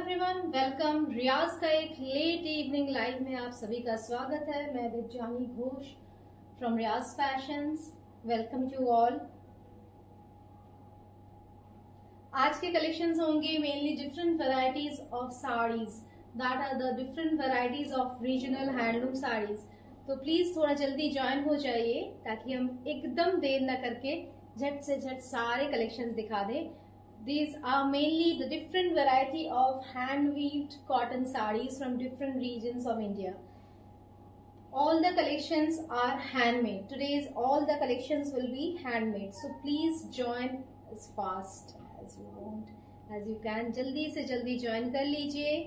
Everyone, welcome. रियाज का एक late evening live में आप सभी का स्वागत है। मैं Vidyani Ghosh from Riyaz Fashions. Welcome to all. आज के कलेक्शंस होंगे mainly different varieties of saris, that are the different varieties of regional handloom saris. तो प्लीज थोड़ा जल्दी ज्वाइन हो जाइए ताकि हम एकदम देर न करके झट से झट सारे कलेक्शंस दिखा दें। These are mainly the different variety of hand-weaved cotton sarees from different regions of India. All the collections are handmade. Today's all the collections will be handmade. So please join as fast as you want, as you can. जल्दी से जल्दी join कर लीजिए।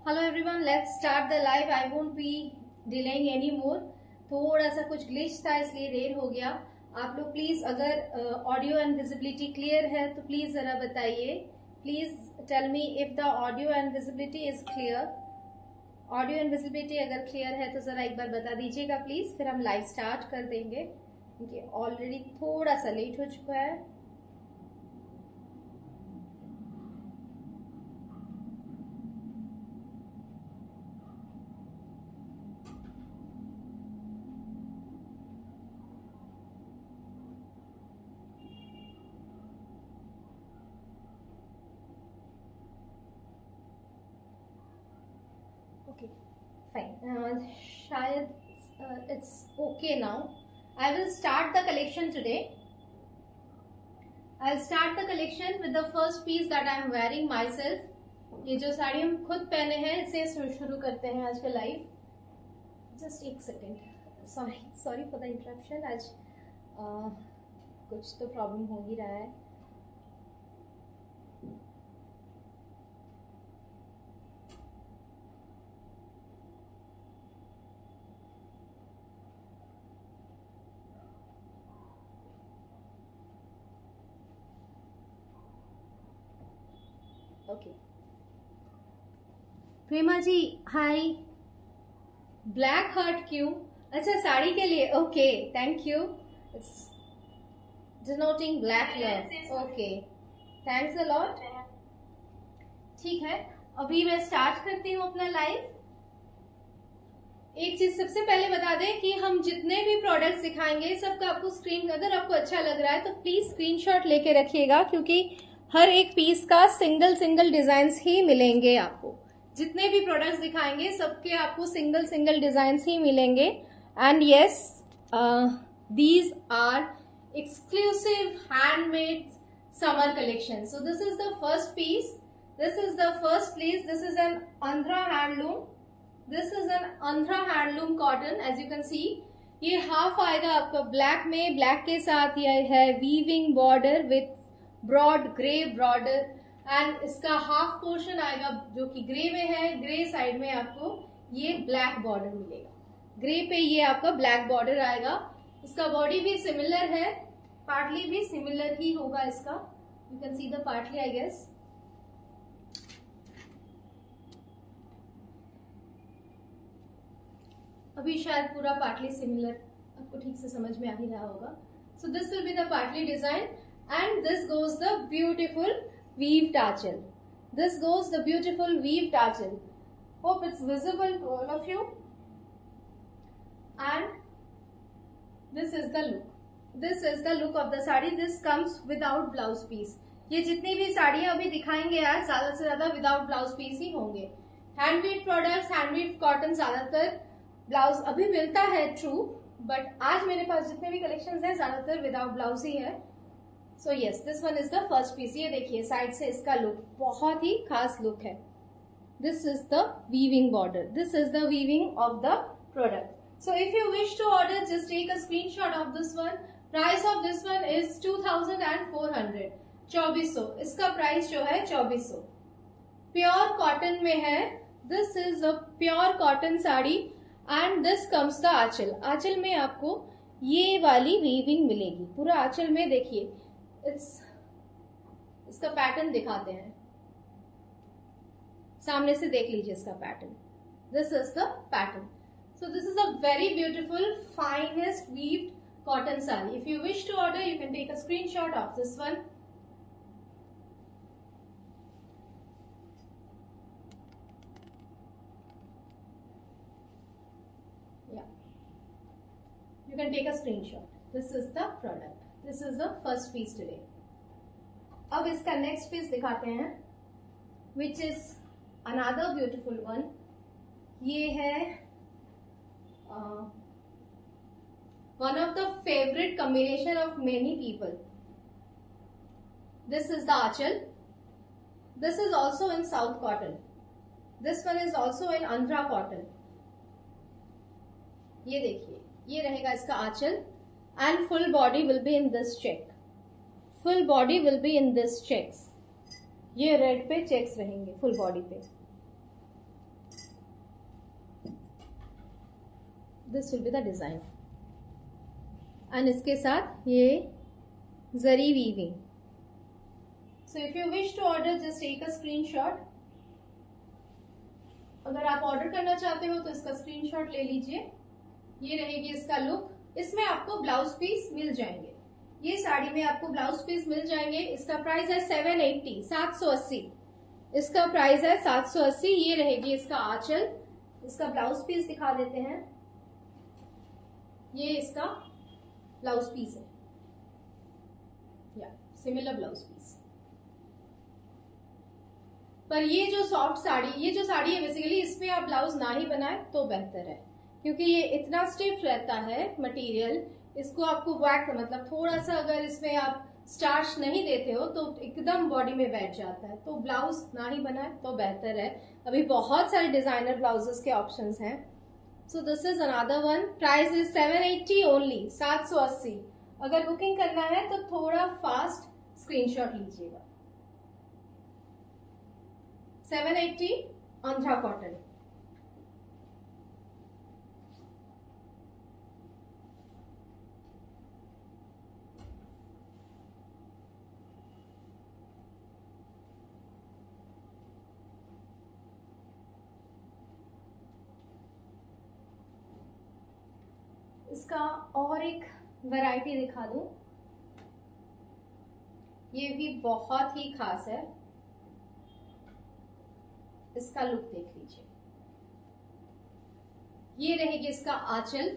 Hello everyone, let's start the live. I won't be delaying any more. थोड़ा सा कुछ glitch था इसलिए देर हो गया। आप लोग प्लीज अगर ऑडियो एंड विजिबिलिटी क्लियर है तो प्लीज जरा बताइए। Please tell me if the audio and visibility is clear. Audio and visibility अगर क्लियर है तो जरा एक बार बता दीजिएगा प्लीज, फिर हम लाइव स्टार्ट कर देंगे क्योंकि ऑलरेडी थोड़ा सा लेट हो चुका है। Okay, fine. शायद it's okay now. I will start the collection today. I'll start the collection with the first piece that I am wearing myself. ये जो साड़ी हम खुद पहने हैं इसे शुरू करते हैं आज का लाइव। जस्ट एक second, sorry for the interruption. आज कुछ तो प्रॉब्लम हो ही रहा है। ओके, प्रेमा जी हाय। ब्लैक हार्ट क्यों? अच्छा, साड़ी के लिए। Okay, thank you. Denoting black love. Okay, thanks a lot. ठीक है, अभी मैं स्टार्ट करती हूँ अपना लाइव। एक चीज सबसे पहले बता दें कि हम जितने भी प्रोडक्ट्स दिखाएंगे सबका आपको स्क्रीन, अगर आपको अच्छा लग रहा है तो प्लीज स्क्रीनशॉट लेके रखिएगा क्योंकि हर एक पीस का सिंगल डिजाइन्स ही मिलेंगे आपको। जितने भी प्रोडक्ट्स दिखाएंगे सबके आपको सिंगल डिजाइन्स ही मिलेंगे। And yes, these are exclusive handmade summer collection. So this is the first piece, this is the first piece. This is an Andhra handloom, this is an Andhra handloom cotton. As you can see, ये half आएगा आपका black में, black के साथ ये है weaving border with broad grey border. एंड इसका हाफ पोर्शन आएगा जो कि ग्रे में है, ग्रे साइड में आपको ये ब्लैक बॉर्डर मिलेगा। ग्रे पे ये आपका ब्लैक बॉर्डर आएगा। इसका बॉडी भी सिमिलर है, पार्टली भी सिमिलर ही होगा इसका। You can see the partly I guess. अभी शायद पूरा पार्टली सिमिलर आपको ठीक से समझ में आ ही रहा होगा। So this will be the partly design and this goes the beautiful weaved archel. This goes the beautiful weaved archel. Hope it's visible to all of you. And this is the look. This is the look of the sari. This comes without blouse piece. ये जितनी भी साड़ियां अभी दिखाएंगे यार ज्यादा से ज्यादा विदाउट ब्लाउज पीस ही होंगे। हैंडमेड प्रोडक्ट्स, हैंडमेड कॉटन ज्यादातर ब्लाउज अभी मिलता है, ट्रू, बट आज मेरे पास जितने भी कलेक्शंस हैं ज्यादातर विदाउट ब्लाउज ही है। So yes, this one is the first piece. ये देखिए साइड से इसका लुक बहुत ही खास लुक है। This is the weaving border, this is the weaving of the product. So if you wish to order, just take a screenshot of this one. Price of this one is 2400, 2400। इसका price जो है 2400। Pure cotton में है। This is a pure cotton sari and this comes the aanchal. आंचल में आपको ये वाली वीविंग मिलेगी पूरा आंचल में। देखिए इसका पैटर्न दिखाते हैं, सामने से देख लीजिए इसका pattern. This is the pattern. So this is a very beautiful, finest weaved cotton saree. If you wish to order, you can take a screenshot of this one. Yeah, you can take a screenshot. This is the product. This is the first piece today. अब इसका next piece दिखाते हैं, which is another beautiful one. ये है one of the favorite combination of many people. This is the achal. This is also in south cotton. This one is also in andhra cotton. ये देखिए, ये रहेगा इसका आंचल and full body will be in this check. Full body will be in this checks. ये red पे checks रहेंगे full body पे। This will be the design and इसके साथ ये जरी weaving. So if you wish to order, just take a screenshot. अगर आप order करना चाहते हो तो इसका स्क्रीनशॉट ले लीजिए। ये रहेगी इसका लुक। इसमें आपको ब्लाउज पीस मिल जाएंगे। ये साड़ी में आपको ब्लाउज पीस मिल जाएंगे। इसका प्राइस है 780, 780। इसका प्राइस है 780। ये रहेगी इसका आंचल। इसका ब्लाउज पीस दिखा देते हैं। ये इसका ब्लाउज पीस है, या सिमिलर ब्लाउज पीस। पर ये जो सॉफ्ट साड़ी, ये जो साड़ी है बेसिकली, इसमें आप ब्लाउज ना ही बनाए तो बेहतर है, क्योंकि ये इतना स्टिफ रहता है मटेरियल। इसको आपको वैक मतलब थोड़ा सा अगर इसमें आप स्टार्च नहीं देते हो तो एकदम बॉडी में बैठ जाता है। तो ब्लाउज ना ही बनाए तो बेहतर है। अभी बहुत सारे डिजाइनर ब्लाउजेस के ऑप्शंस हैं। सो this is another one. Price is 780 only, 780। अगर बुकिंग करना है तो थोड़ा फास्ट स्क्रीनशॉट लीजिएगा। 780 आंध्रा कॉटन। इसका और एक वैरायटी दिखा दूं। ये भी बहुत ही खास है। इसका लुक देख लीजिए। ये रहेगी इसका आंचल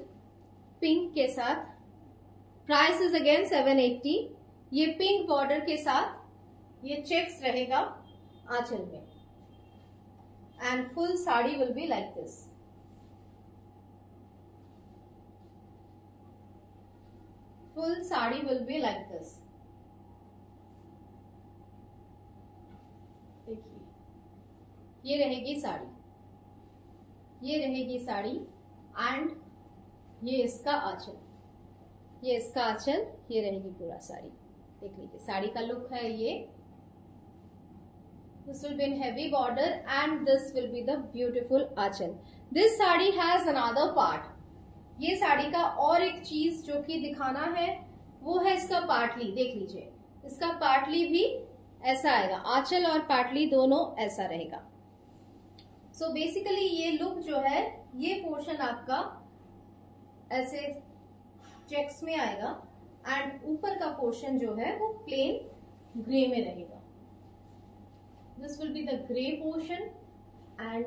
पिंक के साथ। Price is again 780। ये पिंक बॉर्डर के साथ ये चेक्स रहेगा आंचल में and full sari will be like this. Full sari will be like this। देखिए, ये रहेगी साड़ी, ये रहेगी साड़ी एंड ये इसका आंचल, ये इसका आंचल, ये रहेगी पूरा साड़ी। देख लीजिए साड़ी का लुक है ये। This will be in heavy border and this will be the beautiful Aanchal. This sari has another part। ये साड़ी का और एक चीज जो कि दिखाना है वो है इसका पाटली। देख लीजिए, इसका पाटली भी ऐसा आएगा। आंचल और पाटली दोनों ऐसा रहेगा। सो बेसिकली ये लुक जो है, ये पोर्शन आपका ऐसे चेक्स में आएगा एंड ऊपर का पोर्शन जो है वो प्लेन ग्रे में रहेगा। This will be the grey portion and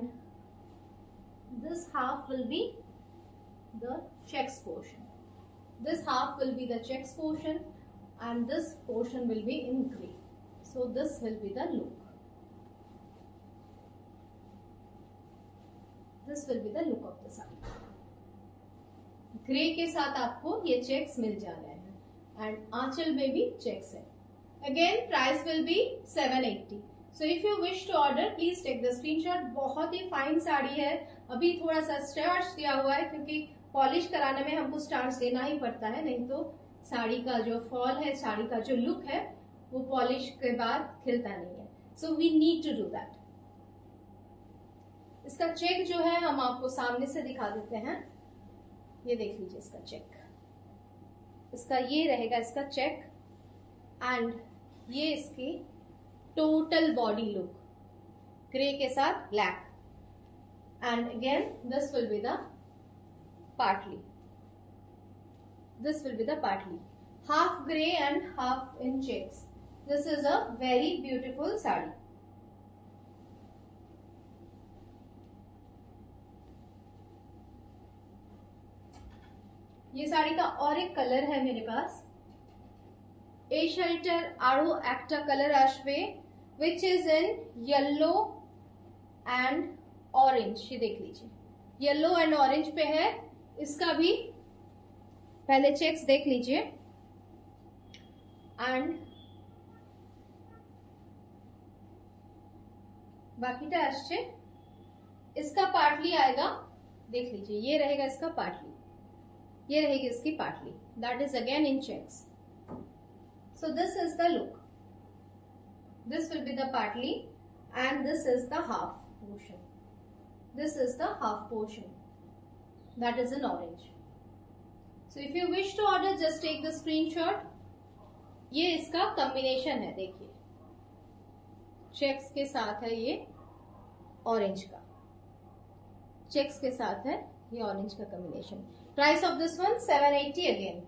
this half will be the checks portion. This half will be the checks portion and this portion will be in grey. So this will be the look. This will be the look of the saree. Grey के साथ आपको ये checks मिल जा रहे हैं and आंचल में भी checks है। Again price will be 780. So if you wish to order please take the screenshot. बहुत ही फाइन साड़ी है. अभी थोड़ा सा स्टार्च दिया हुआ है क्योंकि पॉलिश कराने में हमको स्टार्च देना ही पड़ता है, नहीं तो साड़ी का जो फॉल है, साड़ी का जो लुक है, वो पॉलिश के बाद खिलता नहीं है. So we need to do that. इसका चेक जो है हम आपको सामने से दिखा देते हैं. ये देख लीजिए इसका चेक. इसका ये रहेगा इसका चेक एंड ये इसकी टोटल बॉडी लुक ग्रे के साथ black. And again this will be the partly. This will be the partly. Half grey and half in checks. This is a very beautiful sari. ये साड़ी का और एक colour है मेरे पास. A shelter Aro Acta color ashwe, which is in yellow and orange. ये देख लीजिए yellow and orange पे है. इसका भी पहले चेक्स देख लीजिए. एंड बाकीटा আসছে. इसका पार्टली आएगा. देख लीजिए ये रहेगा इसका पार्टली, ये रहेगी इसकी partly. That is again in checks. So this is the look. This will be the partly and this is the half portion. This is the half portion that is in orange. So if you wish to order, just take the screenshot. ये इसका combination है. देखिए checks के साथ है ये orange का, checks के साथ है ये ऑरेंज का combination. Price of this one 780 again.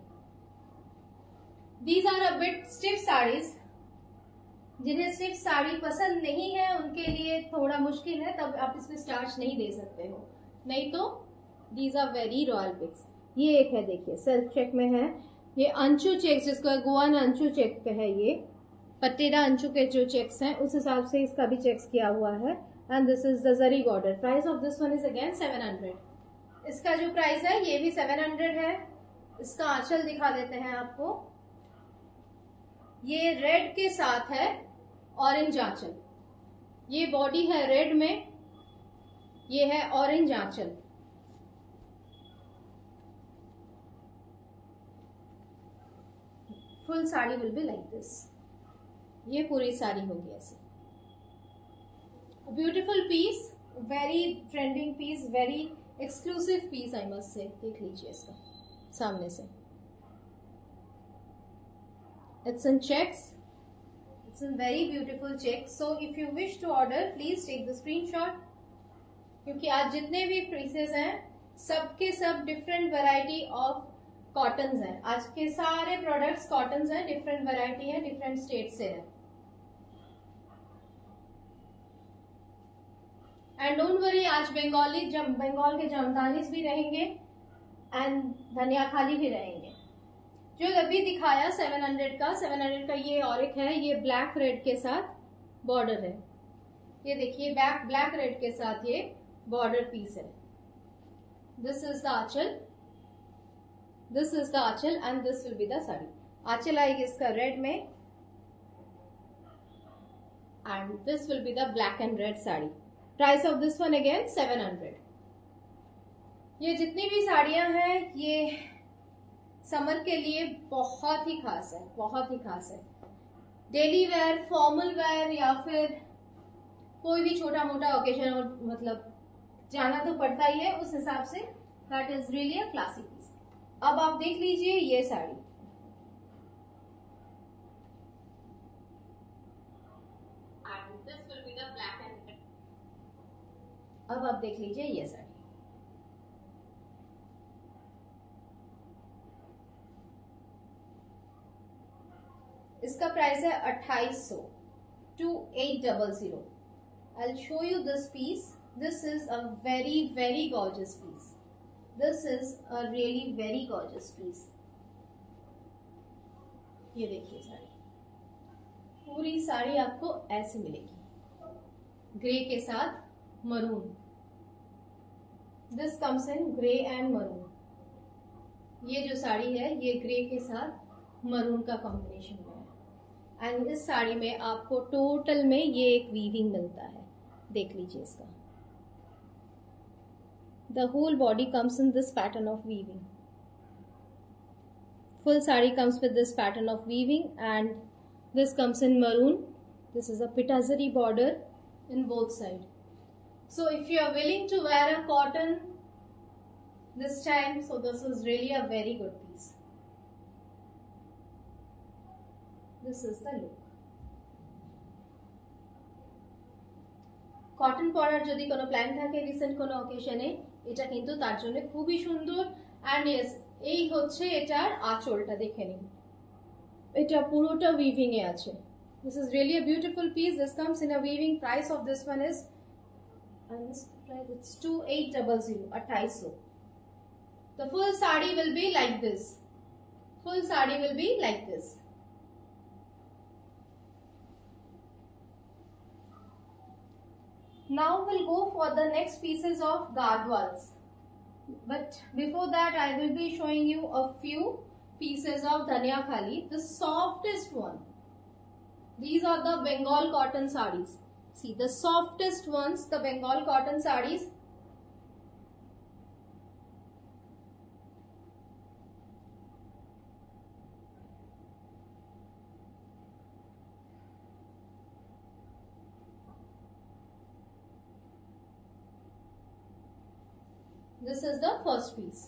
These are a bit stiff saris. जिन्हें स्टिफ साड़ी पसंद नहीं है उनके लिए थोड़ा मुश्किल है, तब आप इसमें स्टार्च नहीं दे सकते हो, नहीं तो these are very royal pics. ये एक है देखिए सेल्फ चेक में है. ये अंचू चेक जिसको गोवन अंचू चेक पे है, ये पटेरा अंचू के जो चेक्स हैं उस हिसाब से इसका भी चेक्स किया हुआ है. And this is the zari border. Price of this one is again 700. इसका जो प्राइस है ये भी 700 है. इसका आंचल दिखा देते हैं आपको. ये रेड के साथ है ऑरेंज आंचल. ये बॉडी है रेड में, ये है ऑरेंज आंचल. Full sari will be like this. ये पूरी साड़ी होगी ऐसी. Beautiful piece, very trending piece, very exclusive piece I must say. देख लीजिए इसका सामने से. It's in checks. It's in very beautiful checks. So if you wish to order please take the screenshot. क्योंकि आज जितने भी पीसेस हैं सबके सब डिफरेंट वैरायटी ऑफ कॉटन्स हैं. आज के सारे प्रोडक्ट्स कॉटन्स हैं, डिफरेंट वैरायटी है, डिफरेंट स्टेट से है. एंड डोंट वरी, आज बंगाल के जामदानीस भी रहेंगे एंड धनिया खाली भी रहेंगे. जो अभी दिखाया 700 का ये और एक है. ये ब्लैक रेड के साथ बॉर्डर है. ये देखिए ब्लैक रेड के साथ ये बॉर्डर पीस है. This is the aanchal. This is the aanchal and this will be the sari. आंचल आएगी इसका रेड में and this will be the black and red sari. Price of this one again 700. ये जितनी भी साड़ियां हैं ये समर के लिए बहुत ही खास है, बहुत ही खास है. डेली वेयर, फॉर्मल वेयर या फिर कोई भी छोटा मोटा ओकेजन और मतलब जाना तो पड़ता ही है, उस हिसाब से that is really a classic piece. अब आप देख लीजिए ये sari. And this will be the black and red. अब आप देख लीजिए ये साड़ी. इसका प्राइस है 2800. 2800. I'll show you this piece. This is a very very gorgeous piece. This is a really very gorgeous piece. ये देखिए साड़ी, पूरी साड़ी आपको ऐसे मिलेगी, ग्रे के साथ maroon. This comes in grey and maroon. ये जो साड़ी है ये ग्रे के साथ मरून का कॉम्बिनेशन में है. एंड इस साड़ी में आपको टोटल में ये एक वीविंग मिलता है, देख लीजिए इसका। The whole body comes in this pattern of weaving. Full saree comes with this pattern of weaving, and this comes in maroon. This is a pitazari border in both sides. So if you are willing to wear a cotton this time, so this is really a very good piece. This is the look. Cotton পরার যদি কোনো plan থাকে recent কোনো অকেশনে, এটা কিন্তু তার জন্য খুবই সুন্দর। and yes, এই হচ্ছে এটার আঁচলটা, দেখে নিন এটা পুরোটা উইভিং এ আছে। This is really a beautiful piece. This comes in a weaving. Price of this one is, and this price, it's 2800, 2800. The full saree will be like this. Full saree will be like this. Now we'll go for the next pieces of Gadwals. But before that, I will be showing you a few pieces of Dhania Khali, the softest one. These are the Bengal cotton sarees. See, the softest ones, the Bengal cotton sarees. This is the first piece.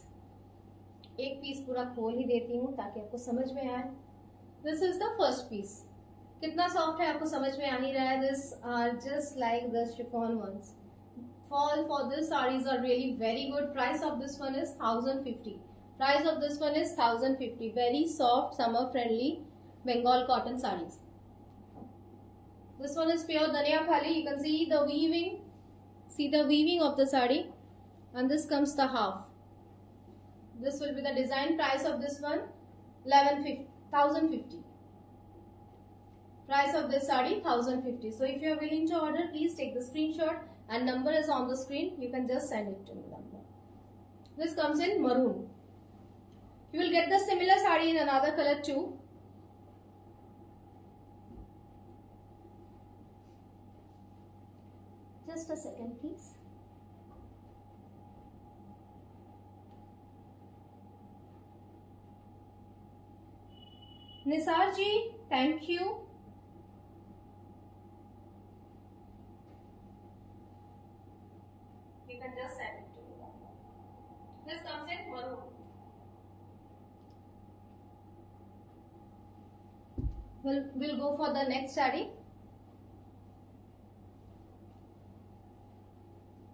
एक piece पूरा खोल ही देती हूँ ताकि आपको समझ में आए। This is the first piece. कितना सॉफ्ट है आपको समझ में आ ही रहा है। This are just like the chiffon ones. Fall for this sarees are really very good. Price of this one is 1050. Price of this one is 1050. Very soft, summer friendly Bengal cotton sarees. This one is pure Dhania Khali. You can see the weaving. See the weaving of the saree. And this comes the half. This will be the design. Price of this one 1050. Price of this saree 1050. So if you are willing to order, please take the screenshot and number is on the screen. You can just send it to me. This comes in maroon. You will get the similar saree in another color too. Just a second, please. Nisar ji, thank you. You can just send it to me. This comes in maroon. We'll go for the next saree.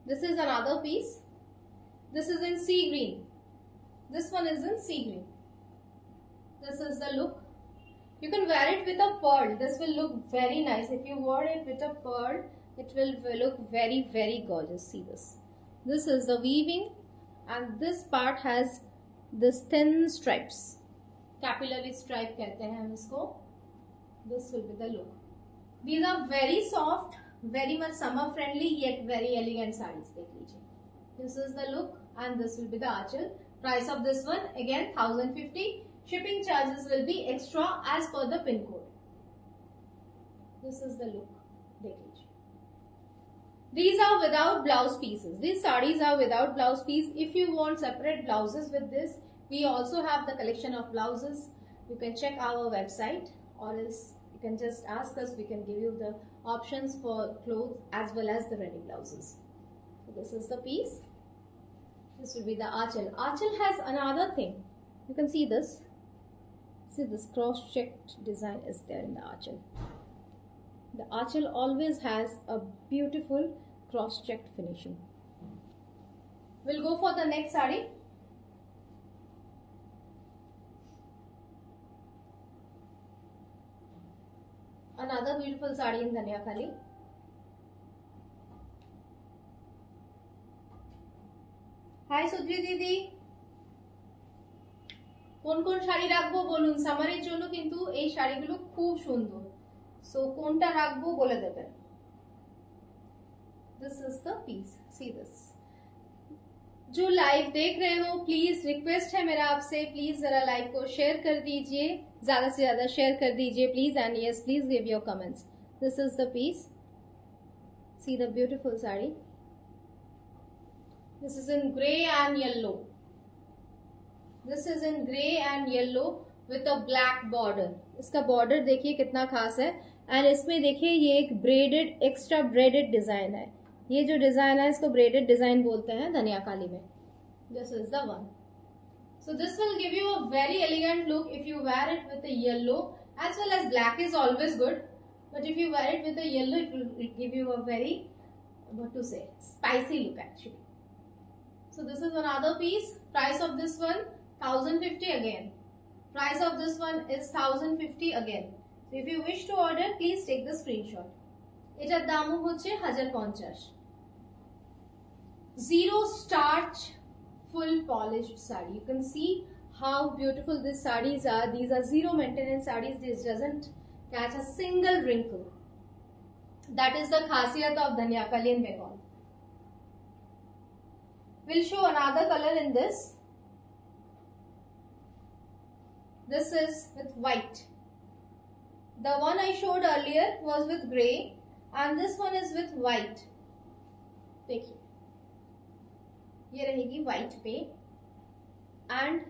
This is another piece. This is in sea green. This one is in sea green. This is the look. You can wear it with a pearl. This will look very nice. If you wear it with a pearl, it will look very, very gorgeous. See this. This is the weaving, and this part has this thin stripes. Capillary stripe कहते हैं हम इसको. This will be the look. These are very soft, very much summer friendly yet very elegant sarees. देख लीजिए. This is the look, and this will be the achal. Price of this one again 1050. Shipping charges will be extra as per the pin code. This is the look. देख लीजिए. These are without blouse pieces. These sarees are without blouse piece. If you want separate blouses with this, we also have the collection of blouses. You can check our website, or else you can just ask us. We can give you the options for clothes as well as the ready blouses. So this is the piece. This will be the achal. Achal has another thing. You can see this. See, this cross-checked design is there in the achal. The achal always has a beautiful cross-checked finishing. We'll go for the next saree. Another beautiful saree in Dhania Khali. Hi Sudhri Didi. কোন কোন শাড়ি রাখবো বলুন, সামারের জন্য কিন্তু এই শাড়িগুলো খুব সুন্দর। সো কোনটা রাখবো বলে দেবেন। This is the piece. See this. जो लाइव देख रहे हो प्लीज रिक्वेस्ट है मेरा आपसे, प्लीज जरा लाइव को शेयर कर दीजिए, ज्यादा से ज्यादा शेयर कर दीजिए please, and yes please give your comments. This is the piece. See the beautiful sari. This is in grey and yellow. This is in grey and yellow with a black border. इसका border देखिए कितना खास है, and इसमें देखिए ये एक braided, extra braided design है. ये जो डिजाइन है इसको ब्रेडेड डिजाइन बोलते हैं धनिया काली में. This is the one. So this will give you a very elegant look if you wear it with a yellow, as well as black is always good, but if you wear it with a yellow it will give you a very, what to say, spicy look actually. So this is another piece. Price of this one 1050 again. Price of this one is 1050 again. So if you wish to order, please take the screenshot. এটার দামও হচ্ছে 1050. Zero starch full polished sari. You can see how beautiful these sarees are. These are zero maintenance sarees. This doesn't catch a single wrinkle. That is the khasiyat of Dhania Kali in Bengal. We'll show another color in this. This is with white. The one I showed earlier was with grey, and this one is with white. देखिए ये रहेगी white पे, and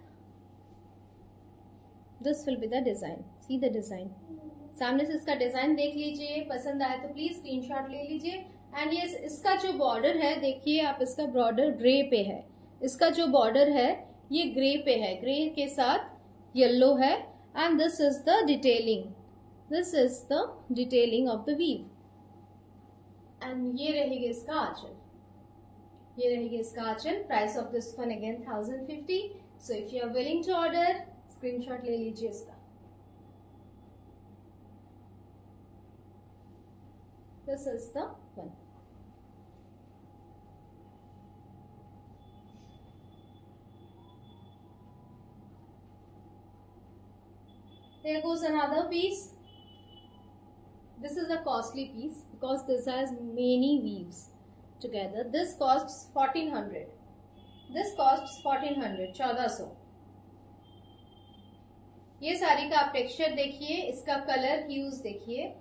this will be the design. See the design. सामने से इसका design देख लीजिए, पसंद आए तो प्लीज स्क्रीनशॉट ले लीजिए. एंड ये इसका जो बॉर्डर है देखिए आप, इसका बॉर्डर ग्रे पे है. इसका जो बॉर्डर है ये ग्रे पे है, ग्रे के साथ येलो है, and this is the detailing. This is the detailing of the weave. And ये रहेगी इसका आंचल. ये रहेगी इसका आंचल. Price of this one again 1050. So if you are willing to order, screenshot ले लीजिए इसका. This is the one. There goes another piece. This is a costly piece because this has many weaves together. This costs 1400. This costs 1400, 1400. ये साड़ी का आप texture देखिए, इसका colour huge देखिए,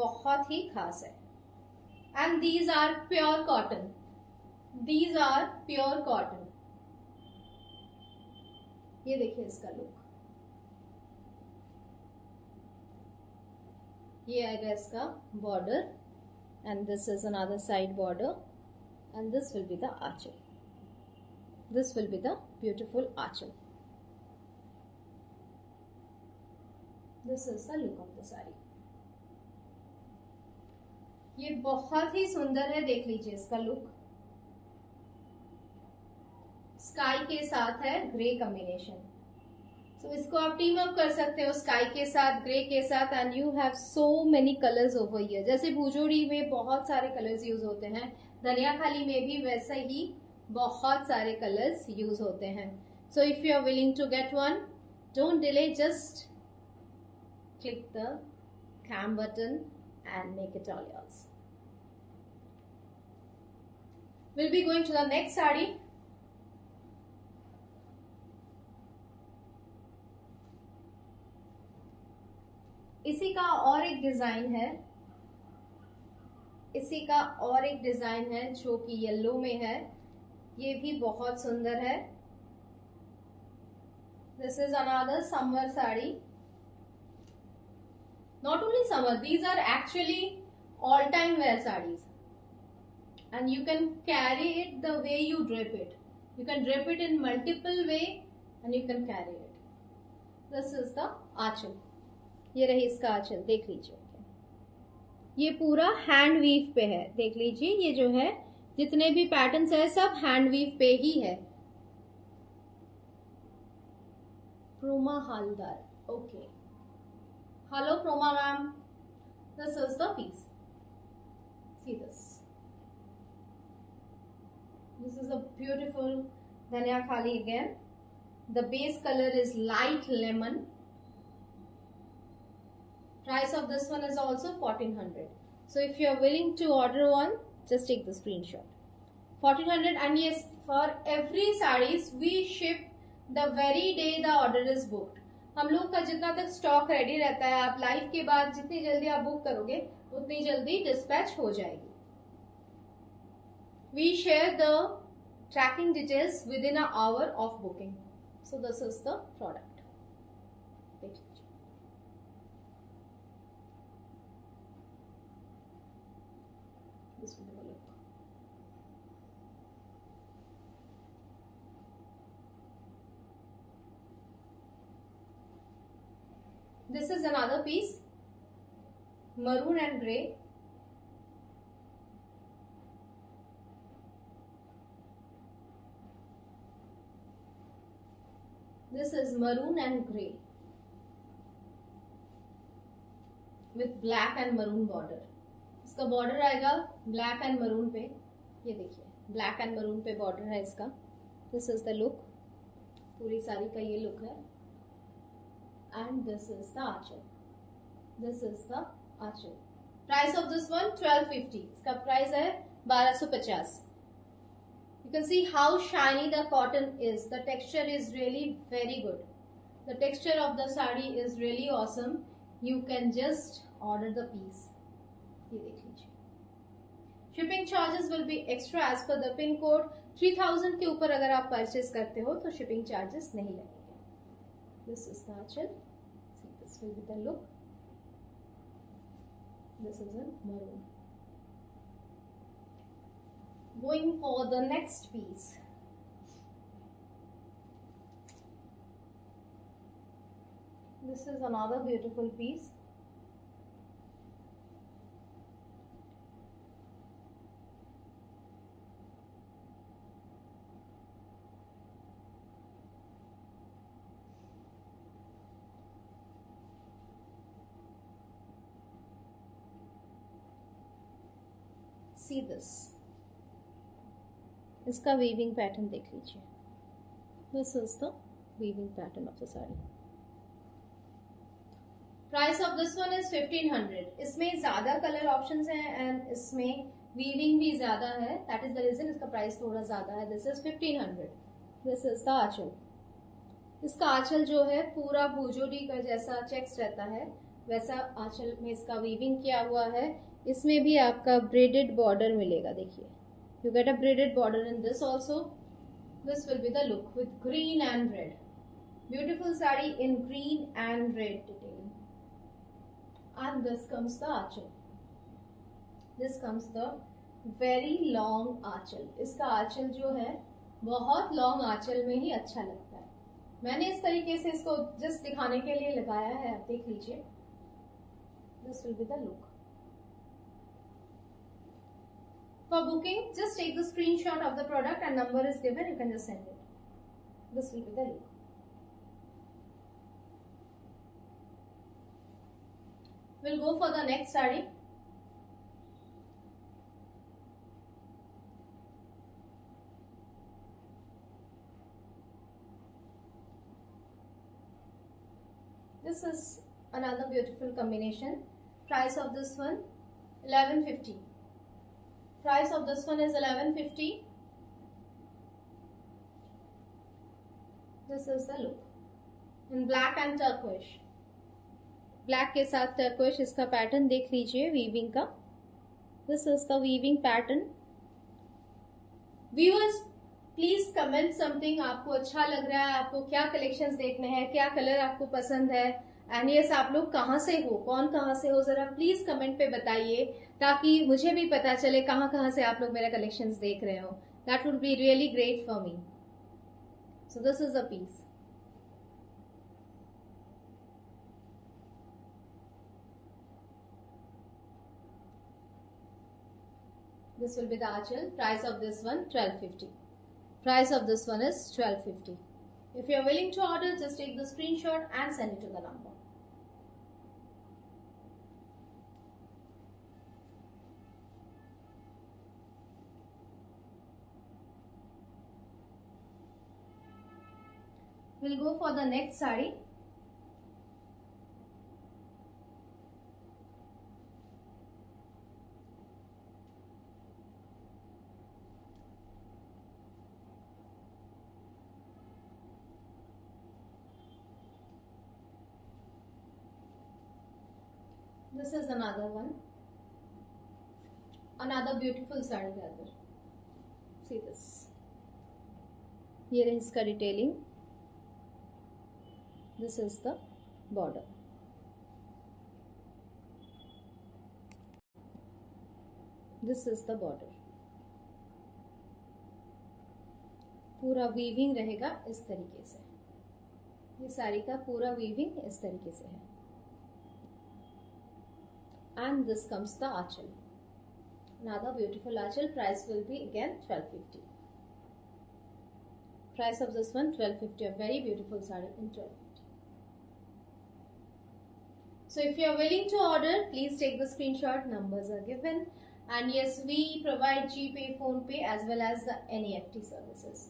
बहुत ही खास है. And these are pure cotton. These are pure cotton. ये देखिए इसका लुक. ये आएगा इसका border, and this is another side border, and this will be the aanchal. This will be the beautiful aanchal. This is the look of the sari. ये बहुत ही सुंदर है, देख लीजिए इसका लुक. स्काई के साथ है ग्रे कॉम्बिनेशन. So, इसको आप टीम अप कर सकते हो स्काई के साथ, ग्रे के साथ, and you have so many colours over here. जैसे भूजोड़ी में बहुत सारे कलर्स यूज होते हैं, धनिया खाली में भी वैसे ही बहुत सारे कलर्स यूज होते हैं. So if you are willing to get one, don't delay, just click the cam button and make it all yours. Will be going to the next sari. इसी का और एक डिजाइन है, इसी का और एक डिजाइन है जो कि येलो में है. ये भी बहुत सुंदर है. This is another summer sari. Not only summer, these are actually all time wear saris, and you can carry it the way you drape it. You can drape it in multiple way and you can carry it. This is the aanchal. ये रही इसका आंचल, देख लीजिए. ये पूरा hand weave पे है, देख लीजिए. ये जो है जितने भी पैटर्न्स है सब हैंड वीव पे ही है. Proma Haldar, okay. Hello Proma ma'am. This is the piece. See this. This is a beautiful Dhaniakhali again. The base colour is light lemon. Price of this one is also 1400. So if you are willing to order one, just take the screenshot. 1400. And yes, for every sarees we ship the very day the order is booked. हम लोग का जितना तक stock ready रहता है, आप live के बाद जितनी जल्दी आप बुक करोगे उतनी जल्दी डिस्पैच हो जाएगी. We share the tracking details within an hour of booking. So this is the product. This will have a look. This is another piece, maroon and grey. This is maroon and grey with black and maroon border. इसका border आएगा black and maroon पे. ये देखिए black and maroon पे border है इसका. This is the look. पूरी साड़ी का ये लुक है. And this is the aanchal. This is the aanchal. Price of this one 1250. इसका प्राइस है 1250. You can see how shiny the cotton is. The texture is really very good. The texture of the sari is really awesome. You can just order the piece. ये देख लीजिए. Shipping charges will be extra as per the pin code. 3000 के ऊपर अगर आप purchase करते हो तो शिपिंग चार्जेस नहीं लगेंगे. This is the aanchal. This will be the look. This is in maroon. Going for the next piece. This is another beautiful piece. See this. इसका वीविंग पैटर्न देख लीजिए. This is the weaving pattern of the sari. Price of this one is 1500. इसमें ज्यादा colour options हैं and इसमें weaving भी ज्यादा है. दैट इज द रीजन इसका प्राइस थोड़ा ज्यादा है. This is 1500. This is the aanchal. इसका आंचल जो है पूरा भूजोरी का जैसा चेक्स रहता है वैसा आंचल में इसका वीविंग किया हुआ है. इसमें भी आपका ब्रेडेड बॉर्डर मिलेगा. देखिए you get a braided border in this also. This will be the look with green and red. Beautiful sari in green and red detailing. And this comes the Aanchal. This comes the very long आंचल. इसका आंचल जो है बहुत long आंचल में ही अच्छा लगता है. मैंने इस तरीके से इसको जस्ट दिखाने के लिए लगाया है. आप देख लीजिए. This will be the look. For booking, just take the screenshot of the product and number is given. You can just send it. This will be the look. We'll go for the next saree. This is another beautiful combination. Price of this one 1150. Price of this one is 1150. This is the look in black and turquoise. Black के साथ turquoise इसका pattern देख लीजिए weaving का. This is the weaving pattern. Viewers, please comment something. आपको अच्छा लग रहा है, आपको क्या कलेक्शंस देखने हैं, क्या कलर आपको पसंद है. एंड यस, आप लोग कहाँ से हो, कौन कहाँ से हो, जरा प्लीज कमेंट पे बताइए ताकि मुझे भी पता चले कहाँ से आप लोग मेरा कलेक्शंस देख रहे हो. That would be really great for me. So this is a piece. This will be the aanchal. Price of this one 1250. Price of this one is 1250. If you are willing to order, just take the screenshot and send it to the number. We'll go for the next saree. This is another one, another beautiful sari gather. See this. Here is इसका detailing. This is the border. This is the border. पूरा weaving रहेगा इस तरीके से. ये साड़ी का पूरा weaving इस तरीके से है. And this comes the achal. Another beautiful achal. Price will be again 1250. Price of this one 1250. A very beautiful saree in 1250. So if you are willing to order, please take the screenshot. Numbers are given. And yes, we provide GPay, PhonePe as well as the NEFT services.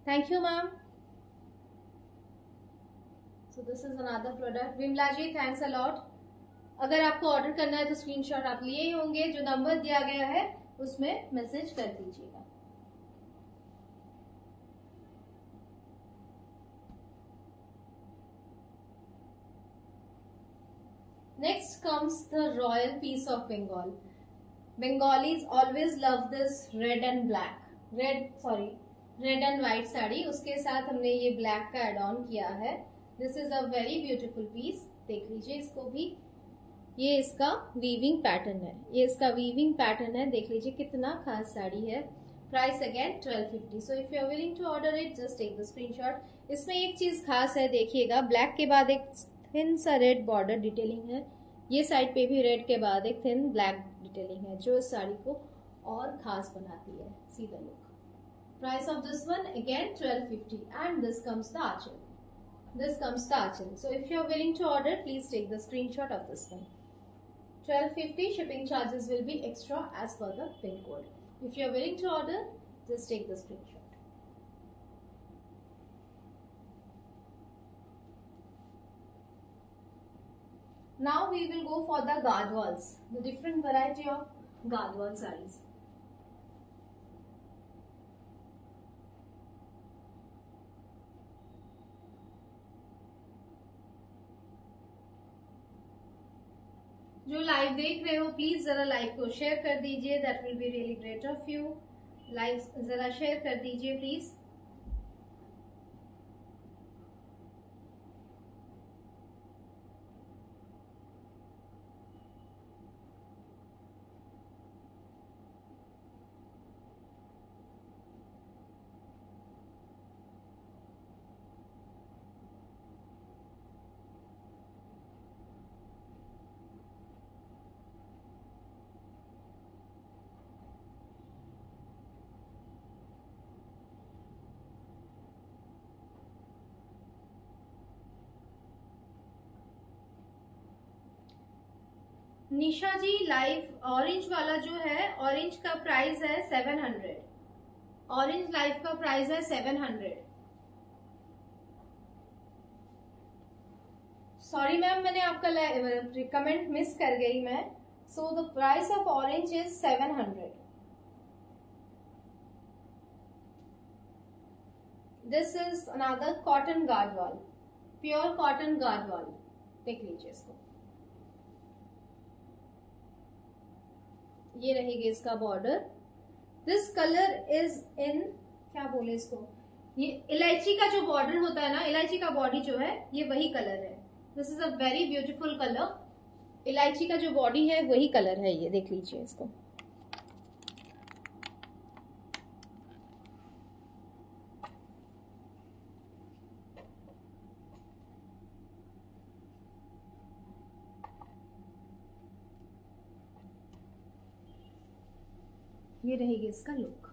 Thank you, ma'am. So this is another product. Vimla ji, thanks a lot. अगर आपको order करना है तो screenshot आप लिए ही होंगे. जो number दिया गया है उसमें मैसेज कर दीजिएगा. Next comes the royal piece of Bengal. Bengalis always love this red and black. Red and white sari. उसके साथ हमने ये black का एड ऑन किया है. This is a very beautiful piece. देख लीजिए इसको भी. ये इसका वीविंग पैटर्न है. ये इसका वीविंग पैटर्न है. देख लीजिए कितना खास साड़ी है. Price again 1250. So if you are willing to order it, just take the screenshot. इसमें एक चीज खास है, देखिएगा. ब्लैक के बाद एक थिन सा रेड बॉर्डर डिटेलिंग है. ये साइड पे भी रेड के बाद एक थिन ब्लैक डिटेलिंग है, जो इस साड़ी को और खास बनाती है. See the look. Price of this one again 1250. And this comes the aanchal. This comes the achal. So if you are willing to order, please take the screenshot of this one. 1250. Shipping charges will be extra as per the pin code. If you are willing to order, just take the screenshot. Now we will go for the Gadwals, the different variety of Gadwal sarees. जो live देख रहे हो please जरा live को share कर दीजिए. That will be really great of you. Live जरा share कर दीजिए please. Nisha ji, live orange वाला जो है, ऑरेंज का प्राइस है 700. ऑरेंज लाइव का प्राइस है 700. सॉरी मैम, मैंने आपका कमेंट मिस कर गई मैं. So the price of orange is 700. This is another cotton Garhwal, pure cotton Garhwal. देख लीजिए इसको. ये रहेगी इसका border. This colour is in, क्या बोले इसको, ये इलायची का जो बॉर्डर होता है ना, इलायची का बॉडी जो है, ये वही कलर है. This is a very beautiful colour. इलायची का जो बॉडी है वही कलर है ये. देख लीजिए इसको. ये रहेगी इसका look.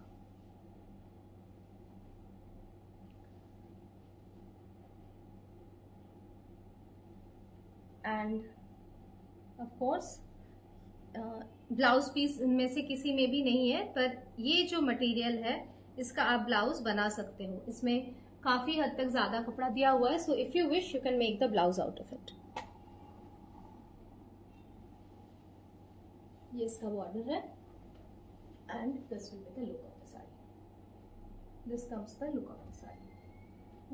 And of course blouse piece इनमें से किसी में भी नहीं है, पर ये जो मटेरियल है इसका आप ब्लाउज बना सकते हो. इसमें काफी हद तक ज्यादा कपड़ा दिया हुआ है. So if you wish you can make the blouse out of it. ये इसका बॉर्डर है. And this will be the look of the saree. This comes the look of the saree.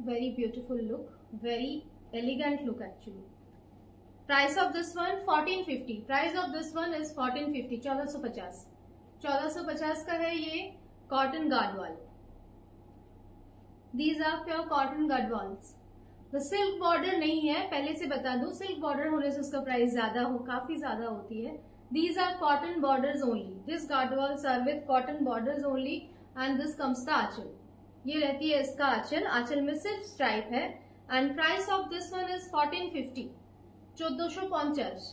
Very beautiful look, very elegant look actually. Price of this one 1450. Price of this one is 1450. 1450. 1450 का है ये cotton गाडवाल. These are pure cotton gadwals. The silk border नहीं है, पहले से बता दूं. Silk border होने से उसका प्राइस ज्यादा काफी ज्यादा होती है. These are cotton borders only. This gadwals are with cotton borders only and this comes the आंचल. ये रहती है इसका आंचल. आंचल में सिर्फ स्ट्राइप है. And price of this one is 1450. 1450.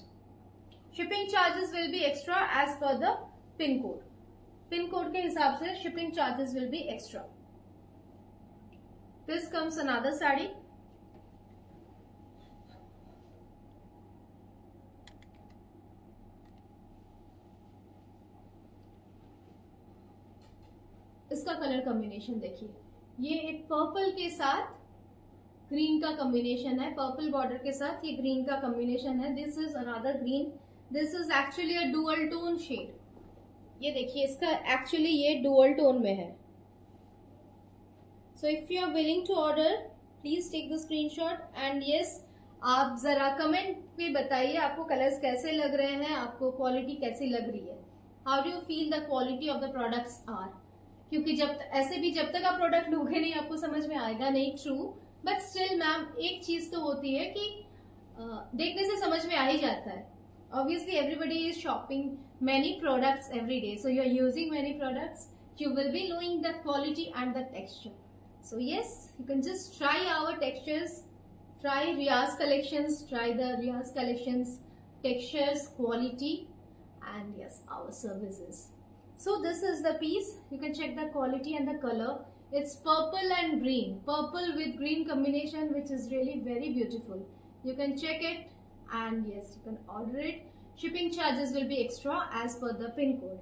Shipping charges will be extra as per the pin code. Pin code के हिसाब से shipping charges will be extra. This comes another sari. इसका कलर कॉम्बिनेशन देखिए. ये एक पर्पल के साथ ग्रीन का कॉम्बिनेशन है. पर्पल बॉर्डर के साथ ये ग्रीन का कॉम्बिनेशन है. This is another green. This is actually a dual tone shade. ये देखिए इसका एक्चुअली ये डुअल टोन में है. So if you are willing to order please take the screenshot. And yes, आप जरा कमेंट पे बताइए आपको कलर्स कैसे लग रहे हैं, आपको क्वालिटी कैसी लग रही है. How do you feel the quality of the products are. क्योंकि जब तक आप प्रोडक्ट लोगे नहीं आपको समझ में आएगा नहीं. ट्रू, बट स्टिल मैम एक चीज तो होती है कि देखने से समझ में आ ही जाता है. Obviously everybody is shopping many products every day, so you are using many products, you will be knowing the quality and the texture. So yes, you can just try our textures, try Riyaz collections, try the Riyaz collections textures, quality, and yes, our services. So this is the piece. You can check the quality and the color. It's purple and green. Purple with green combination, which is really very beautiful. You can check it and yes, you can order it. Shipping charges will be extra as per the pin code.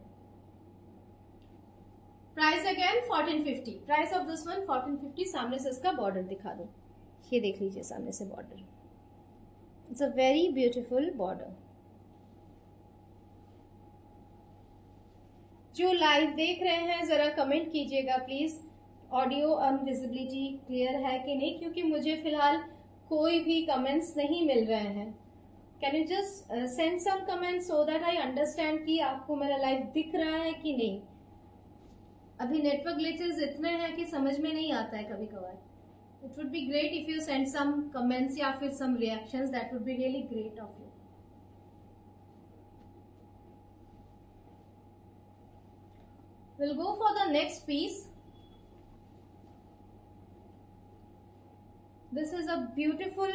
Price again 1450. Price of this one 1450. सामने से इसका border दिखा दो. ये देख लीजिए सामने से border. It's a very beautiful border. जो लाइव देख रहे हैं जरा कमेंट कीजिएगा प्लीज. ऑडियो और विजिबिलिटी क्लियर है कि नहीं, क्योंकि मुझे फिलहाल कोई भी कमेंट्स नहीं मिल रहे हैं. Can you just send some comments so that I understand कि आपको मेरा लाइव दिख रहा है कि नहीं. अभी नेटवर्क ग्लिचेस इतने हैं कि समझ में नहीं आता है कभी कभार. It would be great if you send some comments या फिर some reactions. That would be really great of you. We'll go for the next piece. This is a beautiful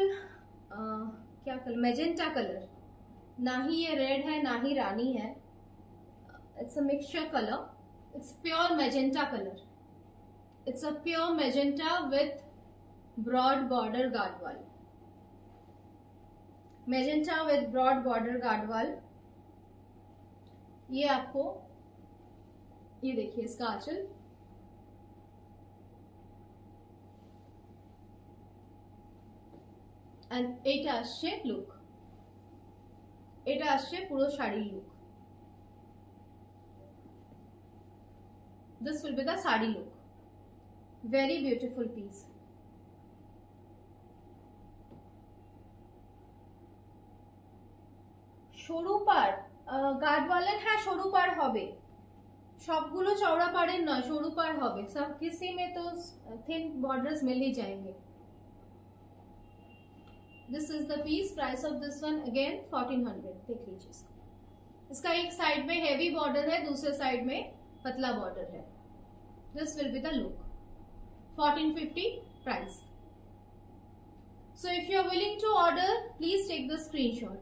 क्या कलर, मैजेंटा कलर. ना ही ये red है ना ही रानी है. It's a mixture color. It's pure magenta color. It's a pure magenta with broad border gadwal. Magenta with broad border gadwal. ये आपको ये देखिए इसका आंचल. एंड এটা আসছে লুক. এটা আসছে পুরো sari look. This will be the sari look. Very beautiful piece. সরু পাড় গার্ডওয়ালের, হ্যাঁ সরু পাড় হবে. সবগুলো চওড়া পাড়ের নয়, সরু পাড় হবে. सब किसी में तो थिन बॉर्डर्स मिल ही जाएंगे. This is the piece. Price of this one again 1400. देख लीजिए इसका एक साइड में हेवी बॉर्डर है, दूसरे साइड में पतला बॉर्डर है. This will be the look. 1450 price. So if you are willing to order please take the screenshot.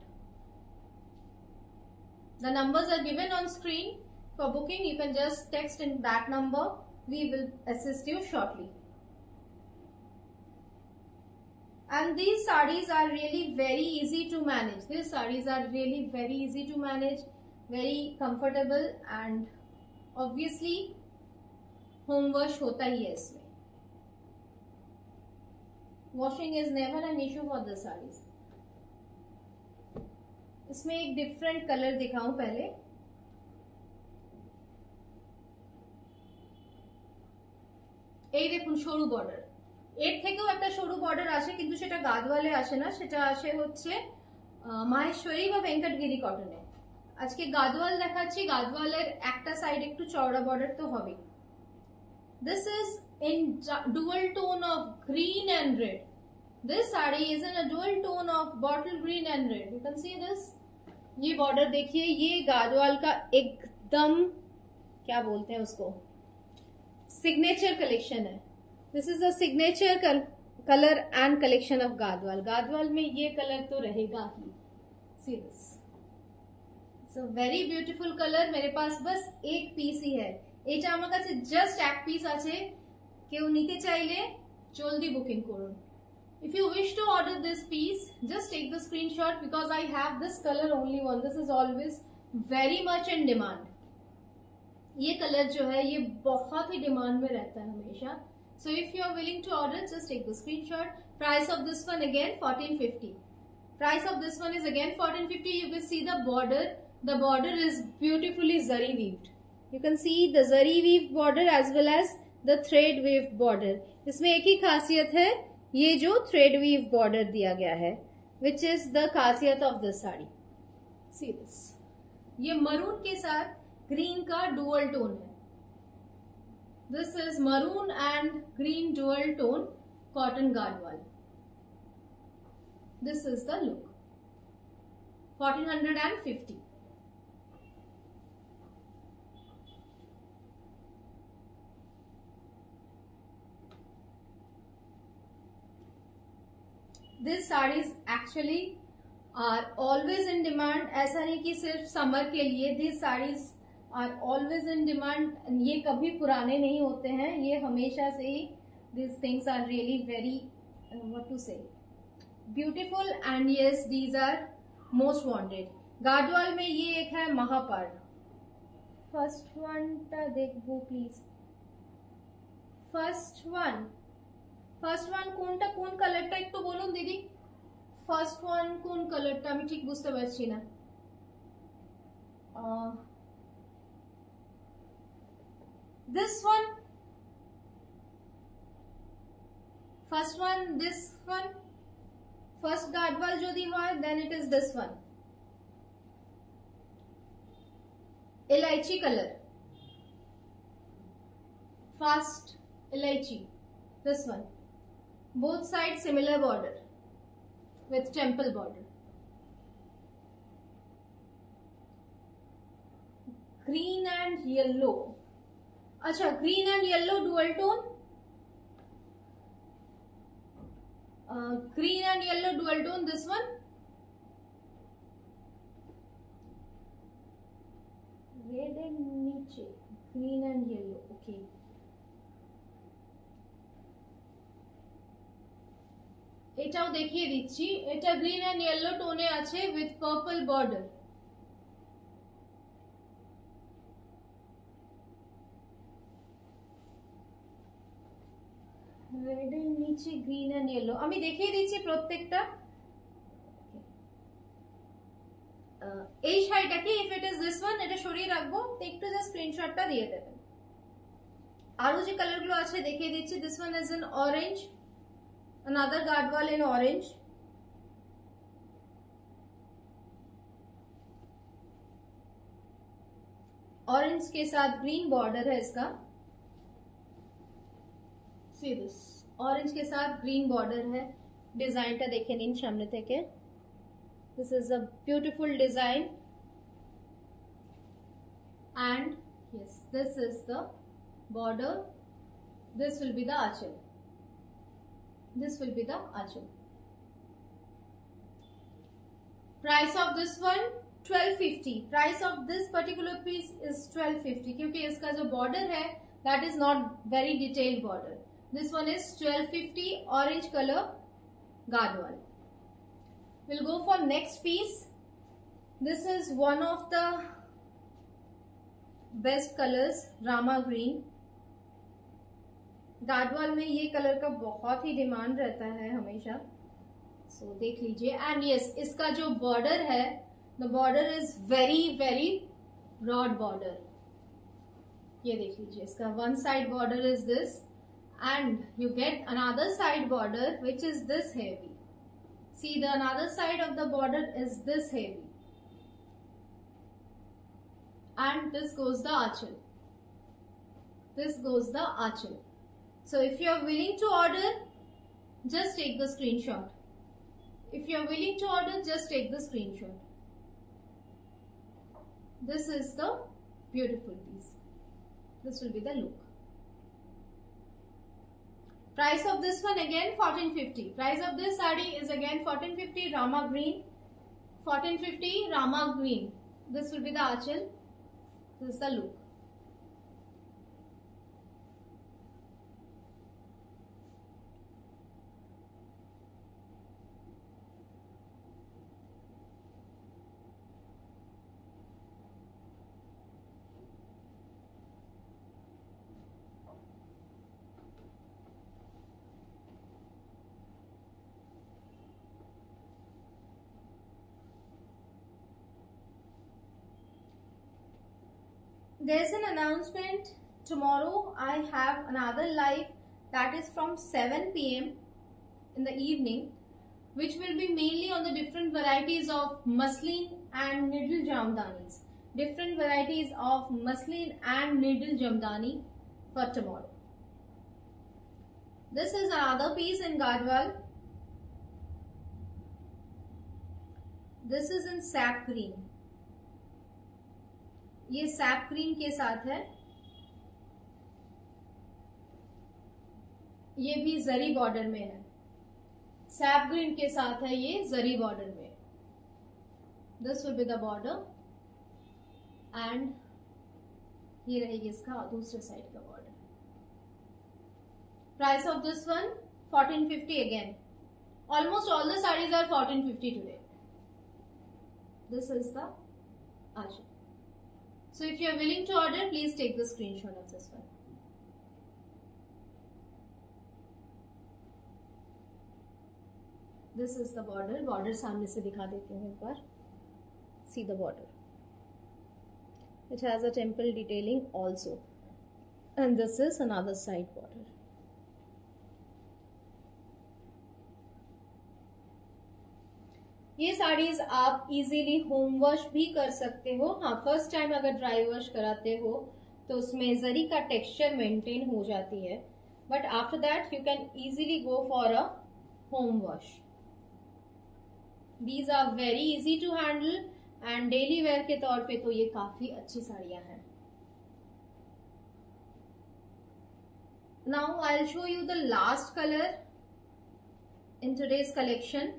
The numbers are given on screen. For booking, you can just text in that number. We will assist you shortly. And these sarees are really very easy to manage. These sarees are really very easy to manage, very comfortable, and obviously home wash hota hi hai isme. Washing is never an issue for the sarees. इसमें एक different colour दिखाऊं पहले. এই দেখুন সরু border. এর থেকেও একটা সরু বর্ডার আসে, কিন্তু সেটা গাদওয়ালে আসে না, সেটা আসে হচ্ছে মাহেশ্বরী বা ভেঙ্কটগিরি কটনে। আজকে গাদওয়াল দেখাচ্ছি, গাদওয়ালের একটা সাইড একটু চওড়া বর্ডার তো হবে। This is in dual tone of green and red. This sari is in a dual tone of bottle green and red. You can see this. ये बॉर्डर देखिए, ये गादवाल का एकदम क्या बोलते हैं उसको, सिग्नेचर कलेक्शन है। This is a signature colour and collection of Gadwal. Gadwal में ये कलर तो रहेगा ही। See this, it's a very beautiful colour. मेरे पास बस एक पीस ही है, এটা আমার কাছে জাস্ট এক পিস আছে। কেউ নিতে চাইলে জলদি বুকিং করুন। If you wish to order this piece, just take the screenshot because I have this color only one. This is always very much in demand. ये कलर जो है ये बहुत ही डिमांड में रहता है हमेशा। So if you are willing to order, just take the screenshot. Price of this one again 1450. Price of this one is again 1450. You will see the border. The border is beautifully zari weaved. You can see the zari weave border as well as the thread weave border. इसमें एक ही खासियत है, ये जो thread weave border दिया गया है, which is the खासियत of this sari. See this, ये मरून के साथ ग्रीन का डुअल टोन है। This is maroon and green dual tone cotton gadwal. This is the look, 1450. These sarees actually are always in demand. ऐसा नहीं कि सिर्फ समर के लिए। These sarees are always in demand. ये कभी पुराने नहीं होते हैं, ये हमेशा से ही। These things are really very what to say, beautiful, and yes, these are most wanted. गाडवाल में ये एक है महापर्ल। फर्स्ट वन टा देखो प्लीज। फर्स्ट वन কোনটা, কোন কালারটা একটু বলুন দিদি। ফার্স্ট ওয়ান কোন কালারটা আমি ঠিক বুঝতে পারছি না। This one, first one, this one. First Gadwal যদি হয় দেন ইট ইজ দিস ওয়ান, इलायची कलर, फास्ट इलायची, this one. Both sides similar border with temple border. Green and yellow. अच्छा, green and yellow dual tone. Green and yellow dual tone, this one. Red and niche, green and yellow. Okay. এটাও দেখিয়ে দিচ্ছি। এটা green and yellow টোনে আছে with purple border. Red এর নিচে green and yellow আমি দেখিয়ে দিচ্ছি প্রত্যেকটা। এই শাড়িটা কি, if it is this one, এটা সরিয়ে রাখবো, একটু জাস্ট স্ক্রিনশটটা দিয়ে দেবেন। আরো যে কালারগুলো আছে দেখিয়ে দিচ্ছি। This one is in orange, another gadwal in orange, orange के साथ ग्रीन बॉर्डर है इसका। See this, ऑरेंज के साथ ग्रीन बॉर्डर है। डिजाइनটা দেখে নিন সামনে থেকে। This is a beautiful design and yes, this is the border. This will be the achal. This will be the achal. Price of this one 1250. Price of this particular piece is 1250 क्योंकि इसका जो border है that is not very detailed border. This one is 1250 orange color gadwal. We'll go for next piece. This is one of the best colors, Rama green. गाडवाल में ये colour का बहुत ही demand रहता है हमेशा। सो देख लीजिए। एंड यस, इसका जो बॉर्डर है, the border is very very broad border. ये देख लीजिए, इसका one side border is this and you get another side border which is this heavy. See, the another side of the border is this heavy, and this goes the archel. This goes the archel. So if you are willing to order, just take the screenshot. If you are willing to order, just take the screenshot. This is the beautiful piece. This will be the look. Price of this one again 1450. Price of this saree is again 1450 Rama green. 1450 Rama green. This will be the archel. This is the look. There's an announcement. Tomorrow I have another live that is from 7 p.m. in the evening, which will be mainly on the different varieties of muslin and needle jamdanis. Different varieties of muslin and needle jamdani for tomorrow. This is another piece in Gadwal. This is in sap green. ये SAP green के साथ है, ये भी जरी border में है. SAP green के साथ है, ये जरी बॉर्डर में. This will be the border and ये रहेगी इसका दूसरे साइड का border. Price of this one 1450 again. Almost all the saris are 1450 today. This is the aanchal. So if you are willing to order, please take the screenshot of this one. This is the border. Border सामने से दिखा देती हूँ एक बार. See the border. It has a temple detailing also, and this is another side border. ये साड़ीज आप easily home wash भी कर सकते हो. हाँ, फर्स्ट टाइम अगर ड्राई वॉश कराते हो तो उसमें जरी का टेक्सचर मेंटेन हो जाती है, but after that you can easily go for a home wash. These are very easy to handle and daily wear के तौर पे तो ये काफी अच्छी साड़ियां हैं. Now I will show you the last colour in today's collection.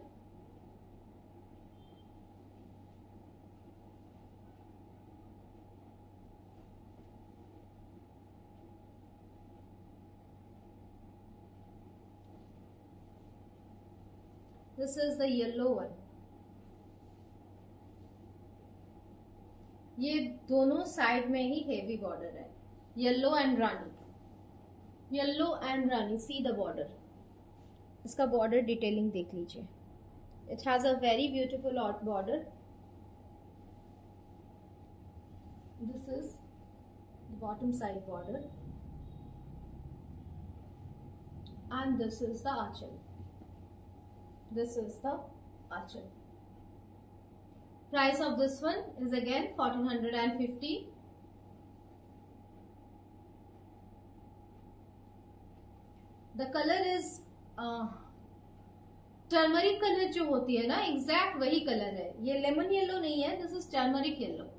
This is the yellow one. ये दोनों साइड में ही हेवी बॉर्डर है. Yellow and rani. Yellow and rani. See the border. इसका बॉर्डर डिटेलिंग देख लीजिए. It has a very beautiful out border. This is the bottom side border and this is the aanchal. This is the archel. Price of this one is again 1450. The color is turmeric colour जो होती है ना, exact वही colour है. ये lemon yellow नहीं है, this is turmeric yellow.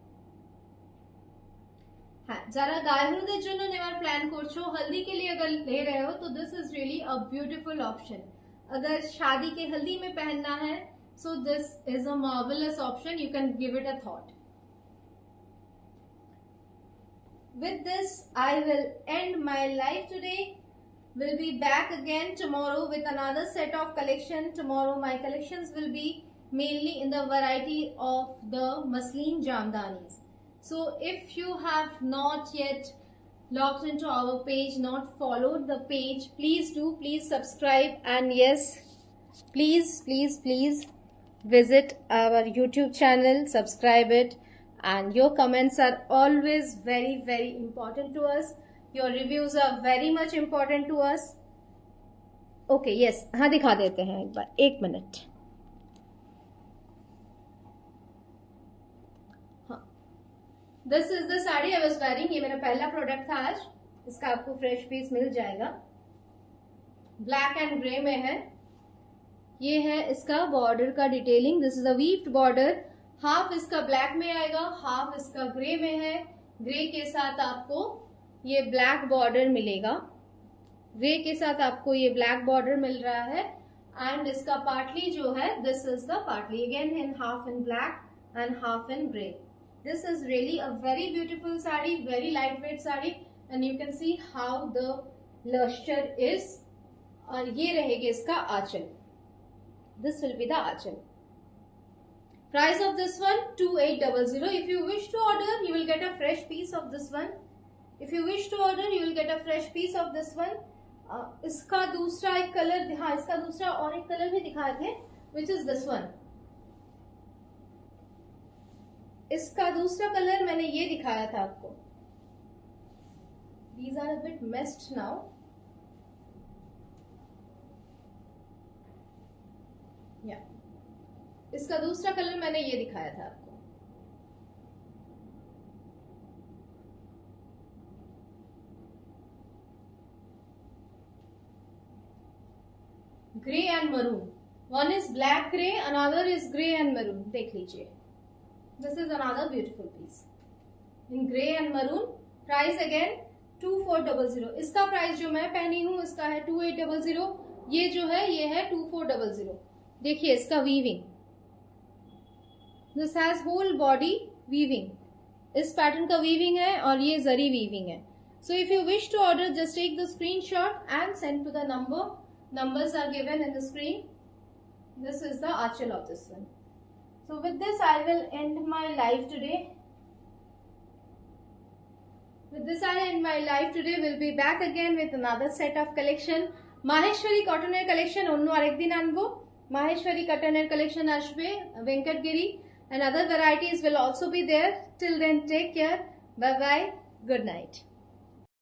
हाँ, যারা গায়ে জন্য নেওয়ার প্ল্যান করছো, हल्दी के लिए अगर ले रहे हो तो this is really a beautiful option. अगर शादी के हल्दी में पहनना है, so this is a marvelous option. You can give it a thought. With this, I will end my live today. We'll be back again tomorrow with another set of collection. Tomorrow my collections will be mainly in the variety of the muslin jamdanis. So if you have not yet logged into our page, not followed the page, please do, please subscribe, and yes, please visit our YouTube channel, subscribe it, and your comments are always very important to us. Your reviews are very much important to us. Okay yes, हाँ दिखा देते हैं एक बार, 1 minute. हाँ, this is the sari I was wearing. ये मेरा पहला प्रोडक्ट था आज. इसका आपको फ्रेश पीस मिल जाएगा. ब्लैक एंड ग्रे में है. ये है इसका बॉर्डर का detailing. This is a weaved border. Half इसका ब्लैक में आएगा, हाफ इसका ग्रे में है. ग्रे के साथ आपको ये ब्लैक बॉर्डर मिलेगा. ग्रे के साथ आपको ये ब्लैक बॉर्डर मिल रहा है. एंड इसका पार्टली जो है, this is the partly again in half in black and half in grey. This is really a very beautiful sari, very light weight sari. And you can see how the lustre is. और ये रहेगी इसका आंचल. This will be the aanchal. Price of this one 2800. If you wish to order, you will get a fresh piece of this one. If you wish to order, you will get a fresh piece of this one. इसका दूसरा एक colour, हाँ इसका दूसरा और एक colour भी दिखाए थे, which is this one. इसका दूसरा कलर मैंने ये दिखाया था आपको. These are a bit messed now. Yeah. इसका दूसरा कलर मैंने ये दिखाया था आपको. Grey and maroon. One is black grey, another is grey and maroon. देख लीजिए, this is another beautiful piece in grey and maroon. Price again 2400. इसका प्राइस जो मैं पहनी हूं इसका है 2800. ये जो है ये है 2400. देखिए इसका weaving, this has whole body weaving. इस पैटर्न का वीविंग है और ये जरी वीविंग है. So if you wish to order, just take the screenshot and send to the number. Numbers are given in the screen. This is the archel of this one. So with this I will end my live today. With this I end my live today. We'll be back again with another set of collection. Maheshwari cotton wear collection onnu arekdin anbo. Maheshwari cotton wear collection ashbe Venkatgiri and other varieties will also be there. Till then, take care. Bye bye. Good night.